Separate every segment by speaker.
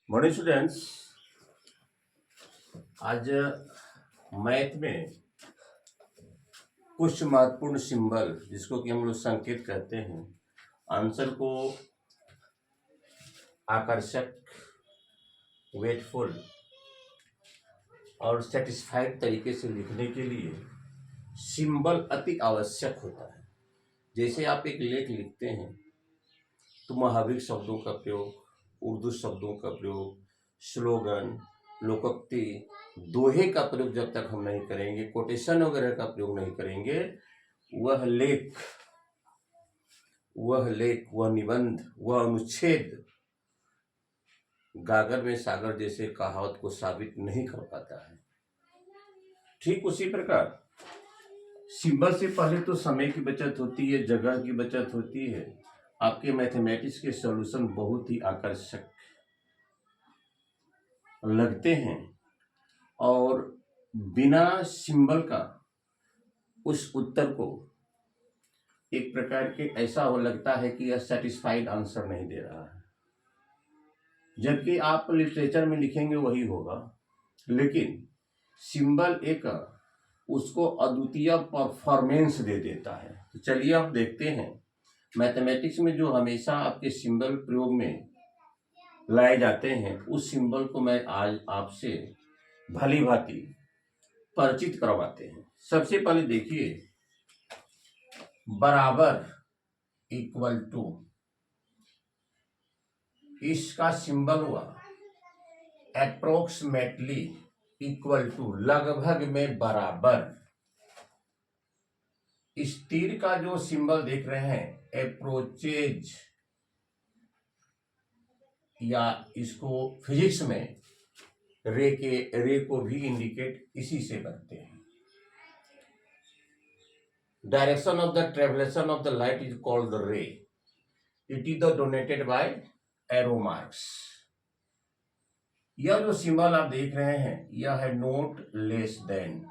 Speaker 1: Morning students. आज math में कुछ महत्वपूर्ण सिंबल जिसको कि हम लोग संकेत कहते हैं, आंसर को आकर्षक, वेटफुल और सेटिस्फाइड तरीके से लिखने के लिए सिंबल अति आवश्यक होता है। जैसे आप एक लेख लिखते हैं तो महावीर शब्दों का प्रयोग, उर्दू शब्दों का प्रयोग, स्लोगन, लोकोक्ति, दोहे का प्रयोग जब तक हम नहीं करेंगे, कोटेशन वगैरह का प्रयोग नहीं करेंगे, वह लेख, वह निबंध, वह अनुच्छेद गागर में सागर जैसे कहावत को साबित नहीं कर पाता है। ठीक उसी प्रकार सिंबल से पहले तो समय की बचत होती है, जगह की बचत होती है। आपके मैथमेटिक्स के सॉल्यूशन बहुत ही आकर्षक लगते हैं और बिना सिंबल का उस उत्तर को एक प्रकार के ऐसा हो लगता है कि यह सेटिस्फाइड आंसर नहीं दे रहा है। जबकि आप लिटरेचर में लिखेंगे वही होगा, लेकिन सिंबल एक उसको अद्वितीय परफॉर्मेंस दे देता है। तो चलिए आप देखते हैं मैथमेटिक्स में जो हमेशा आपके सिंबल प्रयोग में लाए जाते हैं, उस सिंबल को मैं आज आपसे भली भांति परिचित करवाते हैं। सबसे पहले देखिए, बराबर इक्वल टू, इसका सिंबल हुआ अप्रोक्सीमेटली इक्वल टू, लगभग में बराबर। इस तीर का जो सिंबल देख रहे हैं अप्रोचेज, या इसको फिजिक्स में रे को भी इंडिकेट इसी से करते हैं। Direction of the travelation of the light is called the ray. It is the donated by arrow marks. यह जो सिंबल आप देख रहे हैं यह है नोट लेस देन।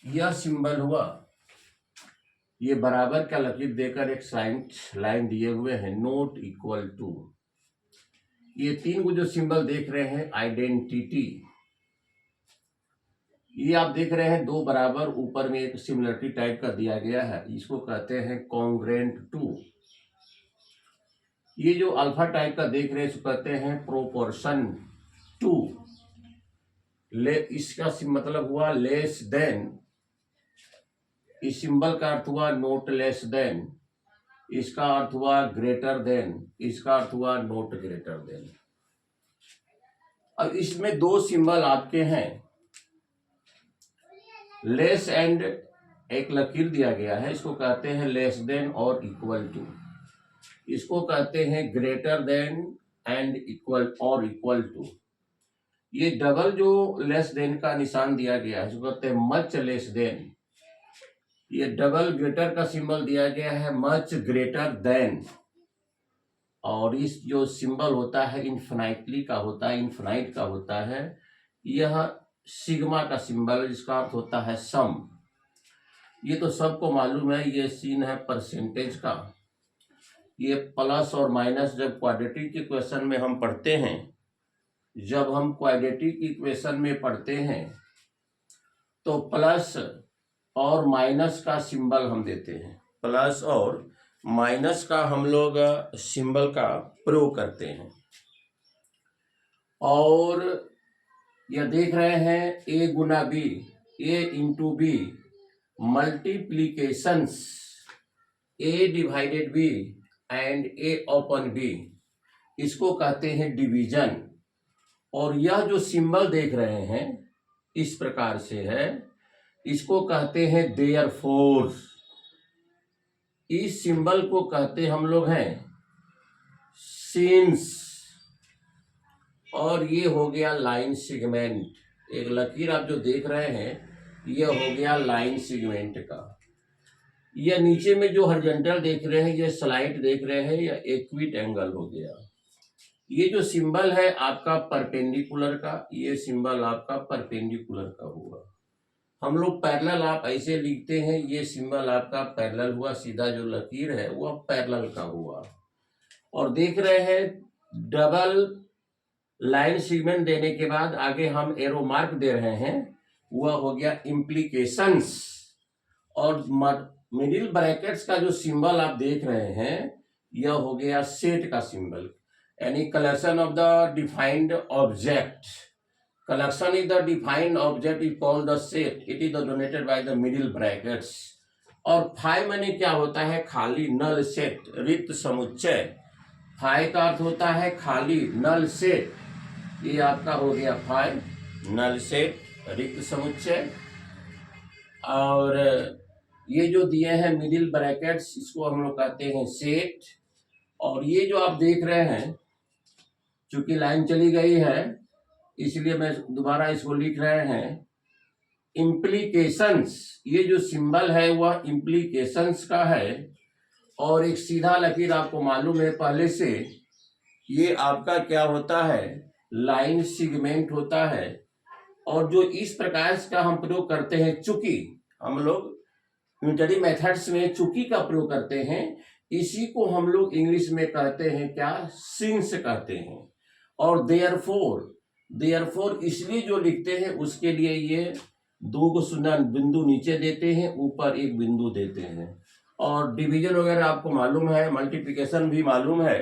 Speaker 1: यह सिंबल हुआ, ये बराबर का लकीर देकर एक लाइन दिए हुए हैं, नोट इक्वल टू। ये तीन को जो सिंबल देख रहे हैं आइडेंटिटी, ये आप देख रहे हैं दो बराबर, ऊपर में एक सिमिलरिटी टाइप का दिया गया है, इसको कहते हैं कॉन्ग्रेंट टू। ये जो अल्फा टाइप का देख रहे हैं इसको कहते हैं प्रोपोर्शन टू। इसका मतलब हुआ लेस देन, इस सिंबल का अर्थ हुआ नोट लेस देन, इसका अर्थ हुआ ग्रेटर देन, इसका अर्थ हुआ नोट ग्रेटर देन। अब इसमें दो सिंबल आपके हैं, लेस एंड एक लकीर दिया गया है, इसको कहते हैं लेस देन और इक्वल टू। इसको कहते हैं ग्रेटर देन एंड इक्वल और इक्वल टू। ये डबल जो लेस देन का निशान दिया गया है इसको कहते हैं मच लेस देन। ये डबल ग्रेटर का सिंबल दिया गया है मच ग्रेटर देन। और इस जो सिंबल होता है इन्फिनाइटली का होता है, इन्फिनाइट का होता है, यह सिग्मा का सिंबल, जिसका अर्थ होता है सम। ये तो सबको मालूम है, ये सीन है परसेंटेज का। ये प्लस और माइनस जब क्वाड्रेटिक इक्वेशन में हम पढ़ते हैं, जब हम क्वाड्रेटिक इक्वेशन में पढ़ते हैं तो प्लस और माइनस का सिंबल हम देते हैं, प्लस और माइनस का हम लोग सिंबल का प्रयोग करते हैं। और यह देख रहे हैं ए गुना B, A into B, multiplications A divided B and A upon B, इसको कहते हैं डिवीजन। और यह जो सिंबल देख रहे हैं इस प्रकार से है, इसको कहते हैं देयरफॉर। इस सिंबल को कहते हम लोग हैं सिंस। और ये हो गया लाइन सेगमेंट। एक लकीर आप जो देख रहे हैं यह हो गया लाइन सेगमेंट का। यह नीचे में जो हॉरिजॉन्टल देख रहे हैं, यह स्लाइड देख रहे हैं, यह एक्विट एंगल हो गया। ये जो सिंबल है आपका परपेंडिकुलर का, ये सिंबल आपका परपेंडिकुलर का हुआ। हम लोग पैरेलल आप ऐसे लिखते हैं, ये सिंबल आपका पैरेलल हुआ, सीधा जो लकीर है वह पैरेलल का हुआ। और देख रहे हैं डबल लाइन सेगमेंट देने के बाद आगे हम एरो मार्क दे रहे हैं, वह हो गया इम्प्लीकेशंस। और मिडिल ब्रैकेट्स का जो सिंबल आप देख रहे हैं यह हो गया सेट का सिंबल, यानी collection of the defined object. Collection is the defined object is called the set, it is donated by the middle brackets. और फाई माने क्या होता है, खाली नल सेट, रिक्त समुच्चय। फाई का अर्थ होता है खाली नल सेट, ये आपका हो गया फाई, नल सेट, रिक्त समुच्चय। और ये जो दिए हैं मिडिल ब्रैकेट्स, इसको हम लोग कहते हैं सेट। और ये जो आप देख रहे हैं, चूंकि लाइन चली गई है इसलिए मैं दोबारा इसको लिख रहे हैं, इम्प्लीकेशंस। ये जो सिंबल है वह इम्प्लीकेशंस का है। और एक सीधा लकीर आपको मालूम है पहले से, ये आपका क्या होता है, लाइन सेगमेंट होता है। और जो इस प्रकार का हम प्रयोग करते हैं, चूंकि हम लोग यूनिटरी मेथड्स में चूंकि का प्रयोग करते हैं, इसी को हम लोग इंग्लिश में कहते हैं क्या, सिंस कहते हैं। और देयरफॉर इसलिए जो लिखते हैं उसके लिए ये 2 शून्य बिंदु नीचे देते हैं, ऊपर एक बिंदु देते हैं। और डिवीजन वगैरह आपको मालूम है, मल्टीप्लिकेशन भी मालूम है,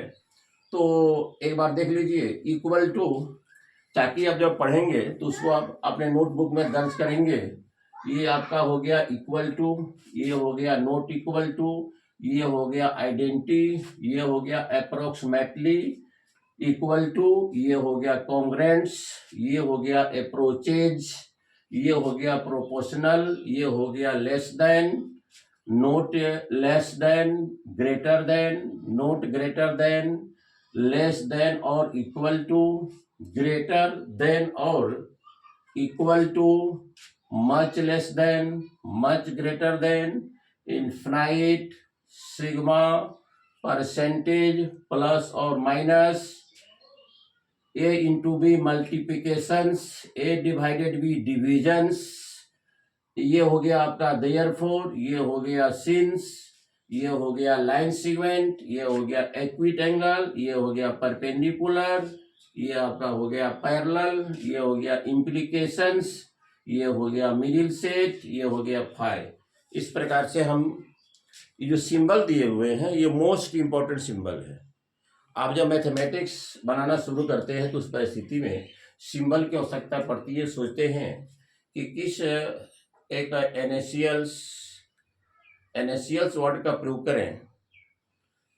Speaker 1: तो एक बार देख लीजिए। इक्वल टू, ताकि आप जब पढ़ेंगे तो उसको आप अपने नोटबुक में दर्ज करेंगे। ये आपका हो गया इक्वल टू, ये हो गया नॉट इक्वल टू, ये हो गया आइडेंटिटी, ये हो गया अप्रोक्सीमेटली इक्वल टू, ये हो गया कॉन्ग्रेंट्स, ये हो गया अप्रोचेज, ये हो गया प्रोपोर्शनल, ये हो गया less than, not less than, greater than, not greater than, less than और इक्वल टू, ग्रेटर देन और equal to, much less than, much greater than, infinite, sigma, percentage, plus or minus, a into b multiplications, a divided b divisions। ये हो गया आपका therefore, ये हो गया since, ये हो गया लाइन सेगमेंट, ये हो गया एक्विट एंगल, ये हो गया परपेंडिकुलर, ये आपका हो गया पैरेलल, ये हो गया इम्प्लीकेशंस, ये हो गया मिडिल सेट, ये हो गया फाई। इस प्रकार से हम ये जो सिंबल दिए हुए हैं ये मोस्ट इंपॉर्टेंट सिंबल है। आप जब मैथमेटिक्स बनाना शुरू करते हैं तो उस परिस्थिति में सिंबल की आवश्यकता पड़ती है। सोचते हैं कि किस एक एनएससीएल्स वर्ड का प्रयोग करें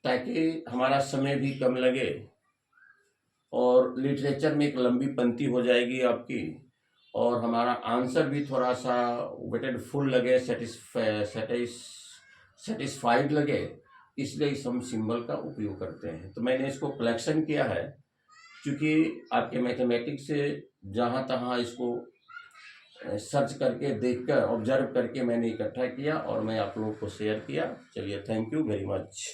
Speaker 1: ताकि हमारा समय भी कम लगे और लिटरेचर में एक लंबी पंक्ति हो जाएगी आपकी, और हमारा आंसर भी थोड़ा सा वेटेड फुल लगे, सेटिस्फाइड लगे, इसलिए इस हम सिंबल का उपयोग करते हैं। तो मैंने इसको कलेक्शन किया है, क्योंकि आपके मैथमेटिक्स से जहाँ तहाँ इसको सर्च करके, देखकर, ऑब्जर्व करके मैंने इकट्ठा किया और मैं आप लोगों को शेयर किया। चलिए, थैंक यू वेरी मच।